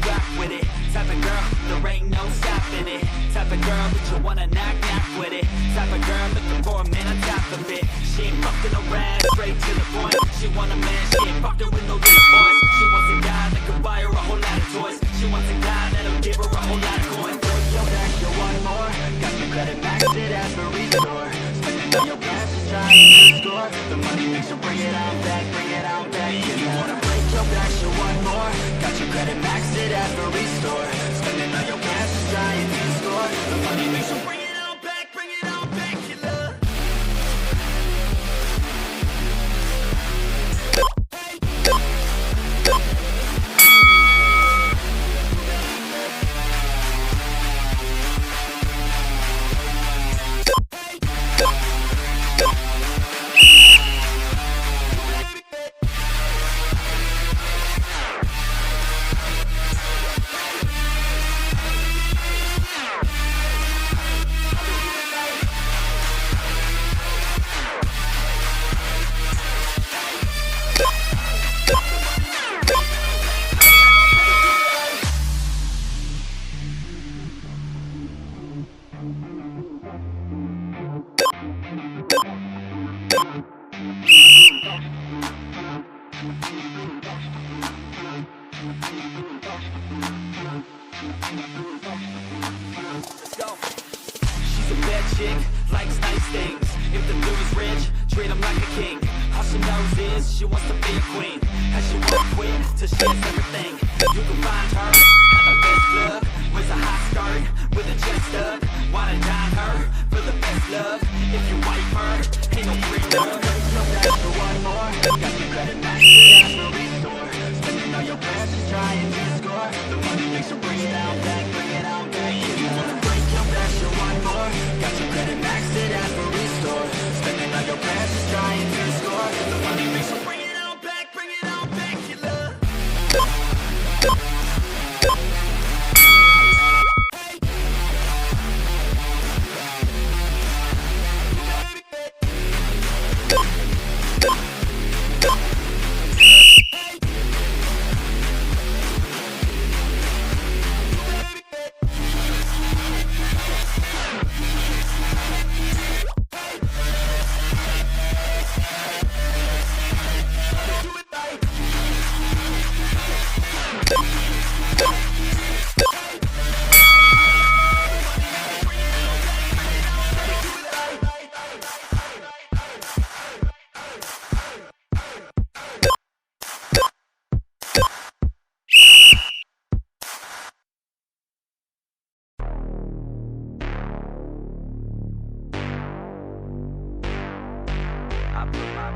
rock with it. Type of girl, there ain't no stopping it. Type of girl that you wanna knock with it. Type of girl looking for a man on top of it. She ain't fucking around, straight to the point. She want a man, she ain't fucking with no little boys. She wants a guy that can buy her a whole lot of toys. She wants a guy that'll give her a whole lot of coins. Yo, back, you want more? Got your credit maxed it at the restore. Spending all your cash is trying to score. The money makes you bring it on back, bring it on back. You wanna break your back, you want more? Got your credit maxed it at the restore. Spending all your cash is trying to score. The money makes you bring it on back, bring it on back, you love. She's a bad chick, likes nice things. If the dude is rich, treat him like a king. All she knows is she wants to be a queen. And she won't quit till she has everything. You can find her at the best club. Wears a high skirt with a chest up. Wanna dine her for the best love. If you wipe her, ain't no free love. No doubt for one more. Got your credit maxed at the restore. Spending all your cash is trying to score. The money makes you bring it on back, bring it on back. You wanna break your back, you want more? Got your credit maxed at the restore. Spending all your cash is trying to score. The money makes you bring it on back, bring it on back, you love.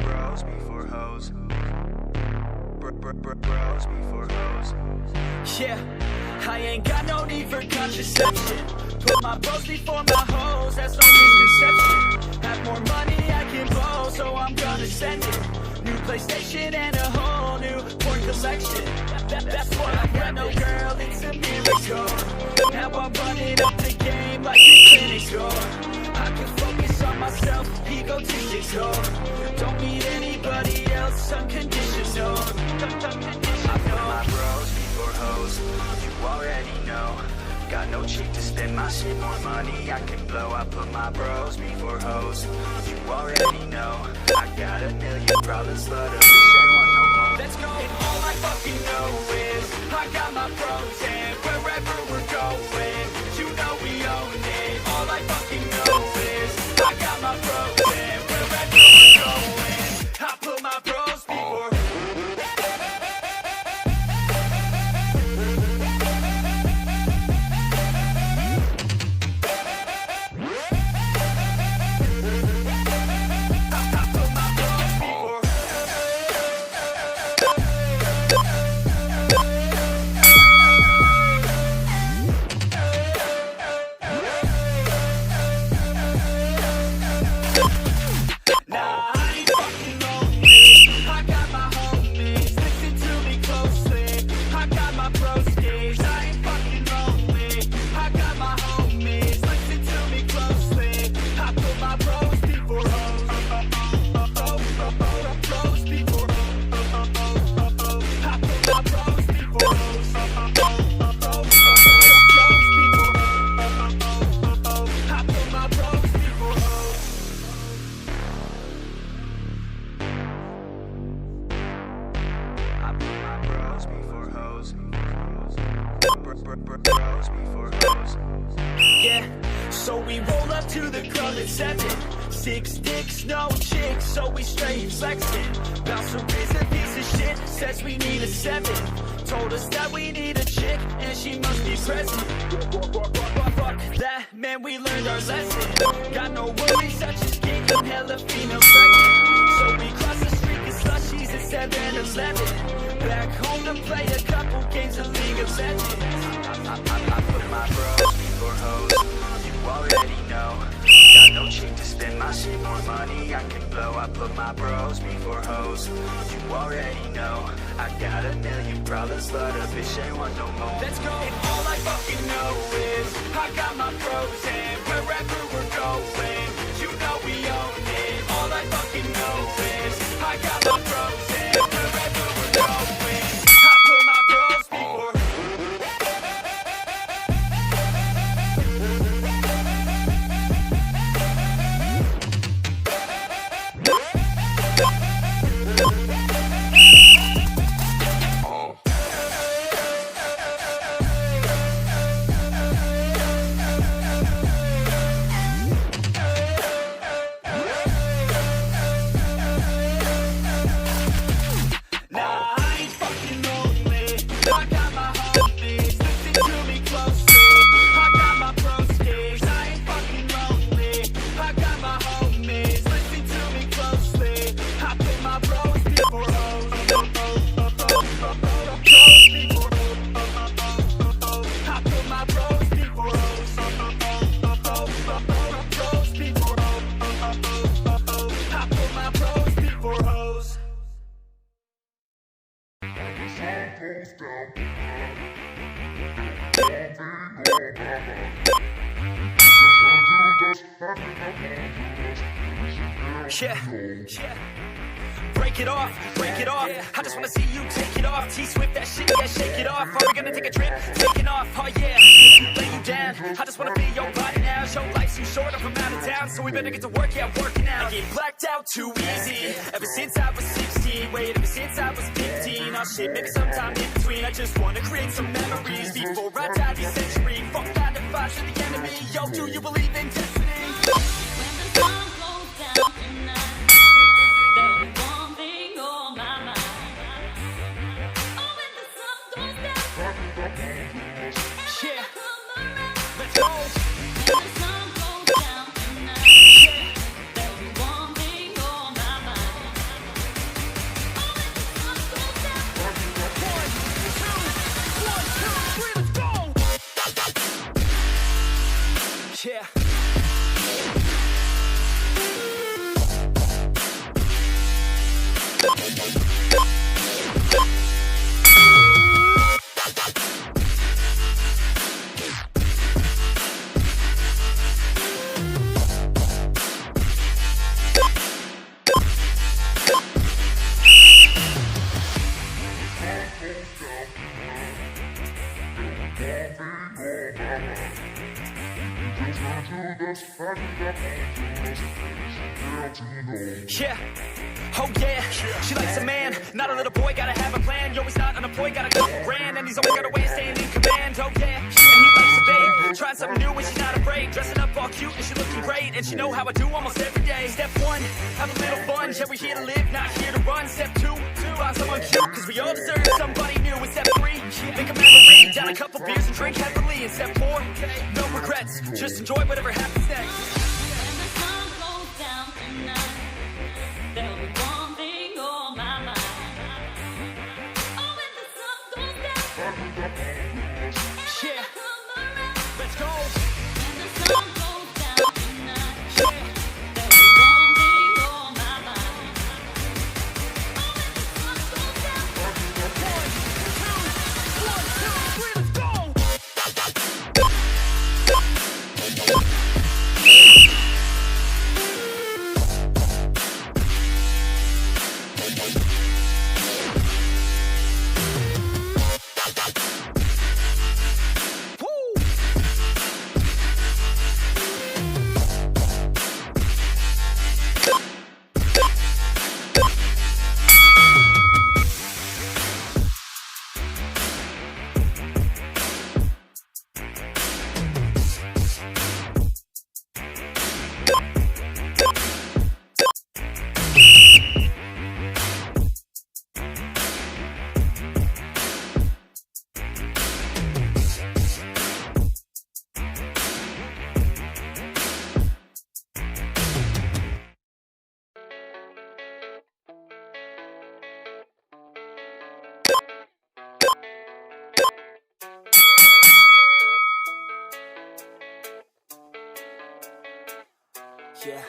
Bros before hoes. Bros before hoes. Yeah, I ain't got no need for contraception. Put my bros before my hoes, that's no misconception. Have more money I can blow, so I'm gonna send it. New PlayStation and a whole new porn collection. That's what I got, no girl, it's a miracle. Now I'm running up the game like a clinic score. I can focus on myself, egotistical. Don't need anybody else, unconditional. I put my bros before hoes, you already know. Got no cheek to spend my shit, more money I can blow. I put my bros before hoes, you already know. I got a million problems, but a bitch ain't want no more. Let's go, and all I fucking know is I got my bros, and wherever we're going, you know we own it. All I fucking know is I got my bros, and wherever we're going, I put my bros before. bros before hoes. Yeah, so we roll up to the club at 7. 6 dicks, no chicks, so we straight flexing. Bouncer is a piece of shit, says we need a 7. Told us that we need a chick, and she must be present. Fuck that, man, we learned our lesson. Got no worries, such as getting hella female pregnant. So we cross the street with slushies at 7-Eleven. Back home to play a couple games of League of Legends. I put my bros before hoes, you already know. Got no chick to spend my shit, more money I can blow. I put my bros before hoes, you already know. I got a million problems, but a bitch ain't want no more. Let's go. And all I fucking know is I got my bros, and wherever we're going, you know we own it. All I fucking know is I got my bros, and wherever we're going, I put my bros before. Yeah. Break it off, break it off. I just wanna see you take it off. T-Swift that shit, yeah, shake it off. Are we gonna take a trip? Taking off, oh yeah. Lay you down, I just wanna be your body now. Your life's too short, I'm from out of town, so we better get to work, yeah, working out. I get blacked out too easy, ever since I was 16. Wait, ever since I was 15. Oh shit, maybe sometime in between. I just wanna create some memories before I die this century. Fuck 9 to 5 to the enemy. Yo, do you believe in destiny? Yeah. Yeah, oh yeah, she likes a man, not a little boy, gotta have a plan. Yo, he's not unemployed, got a couple grand, and he's always got a way of staying in command. Oh yeah, and he likes a babe, trying something new and she's not afraid. Dressing up all cute and she looking great, and she know how I do almost every day. Step 1, have a little fun, yeah, we're here to live, not here to run. Step 2, find someone cute, cause we all deserve somebody new. And step 3, make a memory, down a couple beers and drink heavily. And step 4, no regrets, just enjoy whatever happens next. Yeah, let's go. Yeah,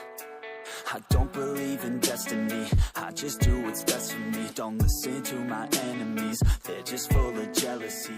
I don't believe in destiny, I just do what's best for me. Don't listen to my enemies, they're just full of jealousy.